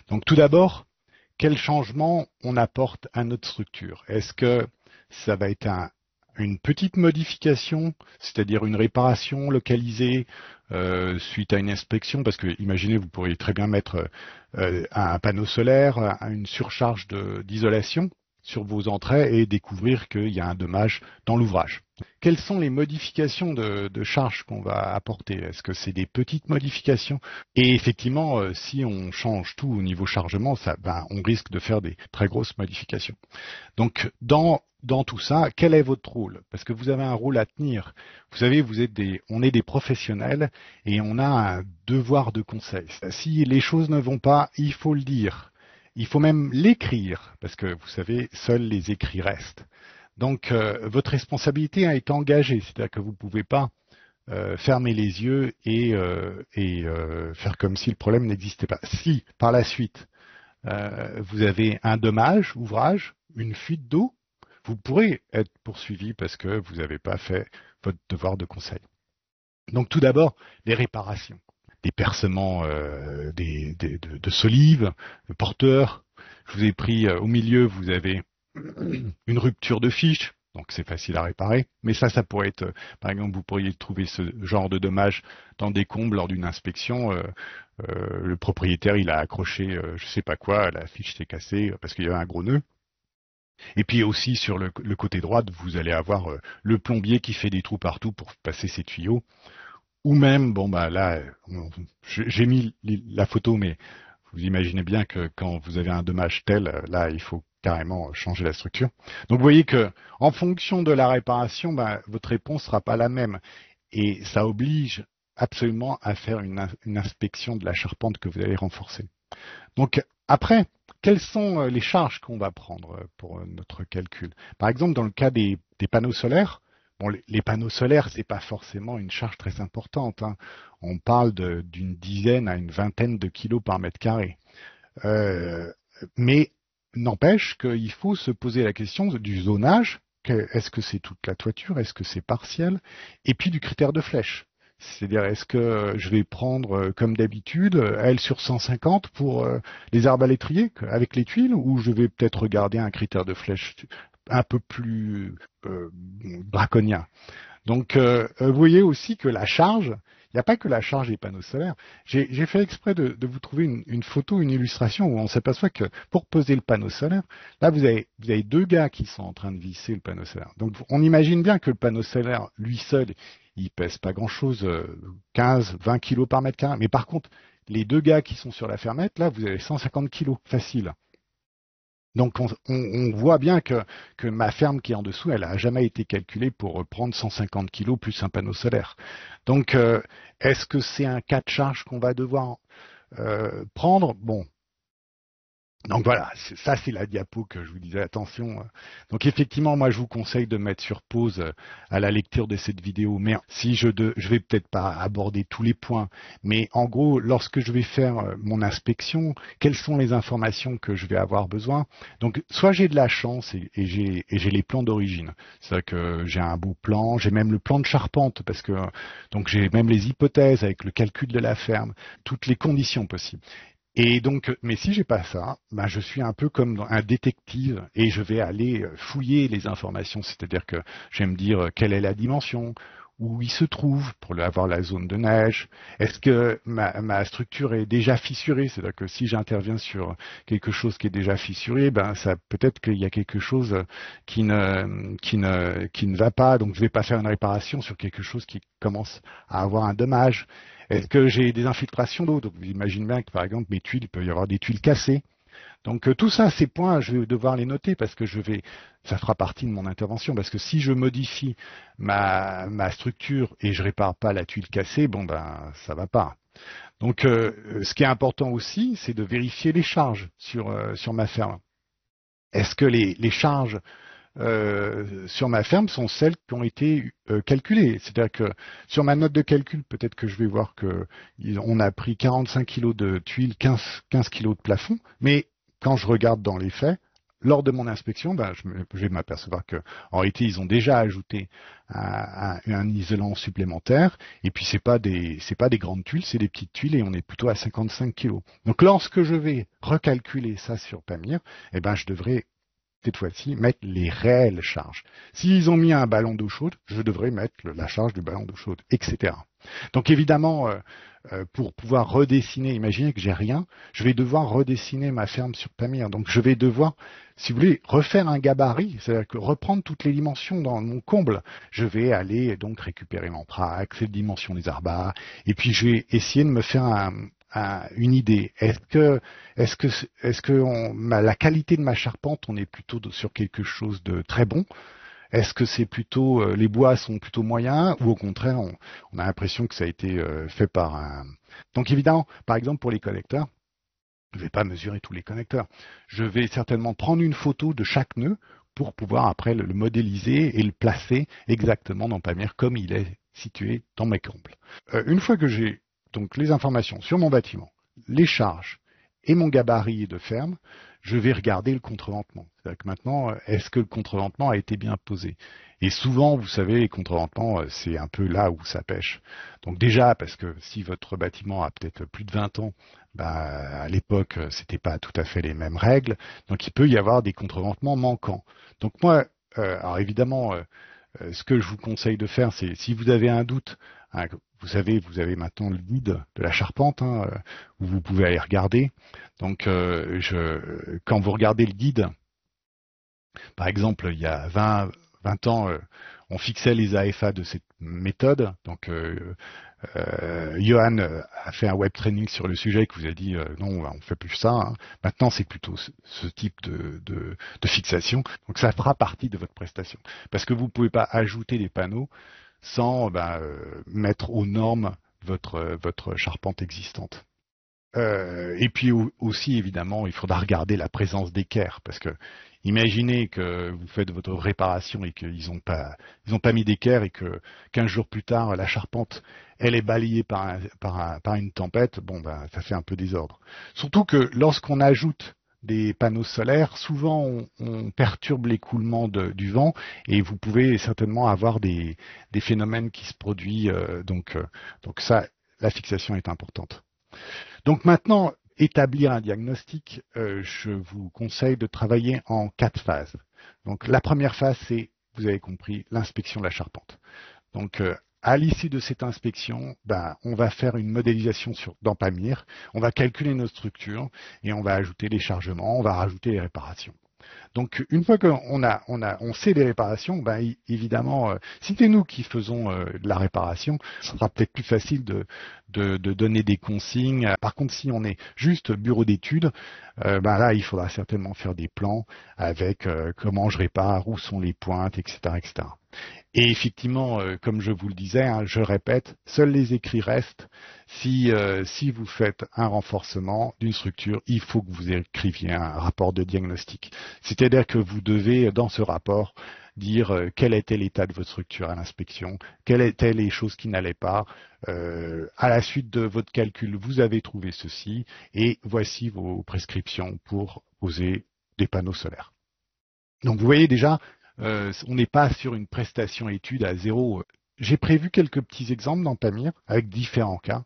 Donc tout d'abord, quel changement on apporte à notre structure? Est-ce que ça va être une petite modification, c'est-à-dire une réparation localisée suite à une inspection? Parce que imaginez, vous pourriez très bien mettre un panneau solaire, une surcharge d'isolation sur vos entrées et découvrir qu'il y a un dommage dans l'ouvrage. Quelles sont les modifications de charge qu'on va apporter? Est-ce que c'est des petites modifications? Et effectivement, si on change tout au niveau chargement, on risque de faire des très grosses modifications. Donc, dans tout ça, quel est votre rôle? Parce que vous avez un rôle à tenir. Vous savez, on est des professionnels et on a un devoir de conseil. Si les choses ne vont pas, il faut le dire. Il faut même l'écrire, parce que vous savez, seuls les écrits restent. Donc, votre responsabilité est engagée, c'est-à-dire que vous ne pouvez pas fermer les yeux et faire comme si le problème n'existait pas. Si, par la suite, vous avez un dommage, ouvrage, une fuite d'eau, vous pourrez être poursuivi parce que vous n'avez pas fait votre devoir de conseil. Donc, tout d'abord, les réparations. Des percements de solives, de porteurs. Je vous ai pris au milieu, vous avez une rupture de fiche, donc c'est facile à réparer. Mais ça pourrait être, par exemple, vous pourriez trouver ce genre de dommage dans des combles lors d'une inspection. Le propriétaire, il a accroché, je sais pas quoi, la fiche s'est cassée parce qu'il y avait un gros nœud. Et puis aussi sur le côté droit, vous allez avoir le plombier qui fait des trous partout pour passer ses tuyaux. Ou même, là, j'ai mis la photo, mais vous imaginez bien que quand vous avez un dommage tel, là, il faut carrément changer la structure. Donc vous voyez que en fonction de la réparation, votre réponse sera pas la même. Et ça oblige absolument à faire une inspection de la charpente que vous allez renforcer. Donc après, quelles sont les charges qu'on va prendre pour notre calcul? Par exemple, dans le cas des panneaux solaires, les panneaux solaires, c'est pas forcément une charge très importante, hein. On parle d'une dizaine à une vingtaine de kilos par mètre carré. Mais n'empêche qu'il faut se poser la question du zonage. Est-ce que c'est toute la toiture? Est-ce que c'est partiel? Et puis du critère de flèche. C'est-à-dire, est-ce que je vais prendre, comme d'habitude, L sur 150 pour les arbalétriers avec les tuiles, ou je vais peut-être regarder un critère de flèche un peu plus draconien. Donc, vous voyez aussi que la charge, il n'y a pas que la charge des panneaux solaires. J'ai fait exprès de vous trouver une photo, une illustration où on s'aperçoit que pour poser le panneau solaire, là vous avez deux gars qui sont en train de visser le panneau solaire. Donc on imagine bien que le panneau solaire, lui seul, il pèse pas grand-chose, 15, 20 kilos par mètre carré. Mais par contre, les deux gars qui sont sur la fermette, là vous avez 150 kilos, facile. Donc on voit bien que ma ferme qui est en dessous, elle n'a jamais été calculée pour prendre 150 kilos plus un panneau solaire. Donc est-ce que c'est un cas de charge qu'on va devoir prendre? Bon. Donc voilà, ça c'est la diapo que je vous disais, attention. Donc effectivement, moi je vous conseille de mettre sur pause à la lecture de cette vidéo. Mais si je vais peut-être pas aborder tous les points, mais en gros, lorsque je vais faire mon inspection, quelles sont les informations que je vais avoir besoin? Donc soit j'ai de la chance et j'ai les plans d'origine. C'est-à-dire que j'ai un beau plan, j'ai même le plan de charpente parce que donc j'ai même les hypothèses avec le calcul de la ferme, toutes les conditions possibles. Et donc, mais si j'ai pas ça, je suis un peu comme un détective et je vais aller fouiller les informations. C'est-à-dire que je vais me dire quelle est la dimension, où il se trouve pour avoir la zone de neige. Est-ce que ma structure est déjà fissurée? C'est-à-dire que si j'interviens sur quelque chose qui est déjà fissuré, ça peut-être qu'il y a quelque chose qui ne va pas. Donc je vais pas faire une réparation sur quelque chose qui commence à avoir un dommage. Est-ce que j'ai des infiltrations d'eau? Donc vous imaginez bien que par exemple mes tuiles, il peut y avoir des tuiles cassées. Donc tout ça, ces points, je vais devoir les noter parce que ça fera partie de mon intervention. Parce que si je modifie ma structure et je répare pas la tuile cassée, ça va pas. Donc ce qui est important aussi, c'est de vérifier les charges sur ma ferme. Est-ce que les charges sur ma ferme sont celles qui ont été calculées. C'est-à-dire que sur ma note de calcul, peut-être que je vais voir qu'on a pris 45 kilos de tuiles, 15 kilos de plafond, mais quand je regarde dans les faits, lors de mon inspection, je vais m'apercevoir que en réalité, ils ont déjà ajouté un isolant supplémentaire. Et puis, c'est pas des grandes tuiles, c'est des petites tuiles et on est plutôt à 55 kg. Donc, lorsque je vais recalculer ça sur Pamir, je devrais cette fois-ci mettre les réelles charges. S'ils ont mis un ballon d'eau chaude, je devrais mettre la charge du ballon d'eau chaude, etc. Donc évidemment, pour pouvoir redessiner, imaginez que j'ai rien, je vais devoir redessiner ma ferme sur Pamir. Donc je vais devoir, si vous voulez, refaire un gabarit, c'est-à-dire que reprendre toutes les dimensions dans mon comble. Je vais aller donc récupérer l'entraque, les dimensions des arbats, et puis je vais essayer de me faire une idée. Est-ce que la qualité de ma charpente, on est plutôt sur quelque chose de très bon? Est-ce que c'est plutôt les bois sont plutôt moyens ou au contraire on a l'impression que ça a été fait par un. Donc évidemment, par exemple pour les connecteurs, je ne vais pas mesurer tous les connecteurs. Je vais certainement prendre une photo de chaque nœud pour pouvoir après le modéliser et le placer exactement dans Pamir comme il est situé dans mes combles. Une fois que j'ai donc les informations sur mon bâtiment, les charges et mon gabarit de ferme, je vais regarder le contreventement. C'est-à-dire que maintenant, est-ce que le contreventement a été bien posé? Et souvent, vous savez, les contreventements, c'est un peu là où ça pêche. Donc déjà, parce que si votre bâtiment a peut-être plus de 20 ans, à l'époque, c'était pas tout à fait les mêmes règles. Donc il peut y avoir des contreventements manquants. Donc moi, alors évidemment, ce que je vous conseille de faire, c'est si vous avez un doute, hein, vous savez, vous avez maintenant le guide de la charpente, où vous pouvez aller regarder. Donc, quand vous regardez le guide, par exemple, il y a 20 ans, on fixait les AFA de cette méthode. Donc, Johan a fait un web training sur le sujet qui vous a dit non, on fait plus ça. Hein. Maintenant, c'est plutôt ce type de fixation. Donc, ça fera partie de votre prestation. Parce que vous ne pouvez pas ajouter des panneaux sans mettre aux normes votre charpente existante. Et puis aussi, évidemment, il faudra regarder la présence d'équerre, parce que imaginez que vous faites votre réparation et qu'ils n'ont pas mis d'équerre et que 15 jours plus tard, la charpente, elle est balayée par une tempête, ça fait un peu désordre. Surtout que lorsqu'on ajoute des panneaux solaires, souvent on perturbe l'écoulement du vent et vous pouvez certainement avoir des phénomènes qui se produisent. Donc ça, la fixation est importante. Donc maintenant, établir un diagnostic, je vous conseille de travailler en 4 phases. Donc la première phase, c'est, vous avez compris, l'inspection de la charpente. Donc à l'issue de cette inspection, on va faire une modélisation dans Pamir, on va calculer nos structures et on va ajouter les chargements, on va rajouter les réparations. Donc une fois qu'on sait les réparations, évidemment, si c'est nous qui faisons de la réparation, ce sera peut-être plus facile de donner des consignes. Par contre, si on est juste bureau d'études, là, il faudra certainement faire des plans avec comment je répare, où sont les pointes, etc., etc. Et effectivement, comme je vous le disais, je répète, seuls les écrits restent. Si vous faites un renforcement d'une structure, il faut que vous écriviez un rapport de diagnostic. C'est-à-dire que vous devez, dans ce rapport, dire quel était l'état de votre structure à l'inspection, quelles étaient les choses qui n'allaient pas. À la suite de votre calcul, vous avez trouvé ceci, et voici vos prescriptions pour poser des panneaux solaires. Donc vous voyez déjà, on n'est pas sur une prestation étude à zéro. J'ai prévu quelques petits exemples dans Pamir avec différents cas.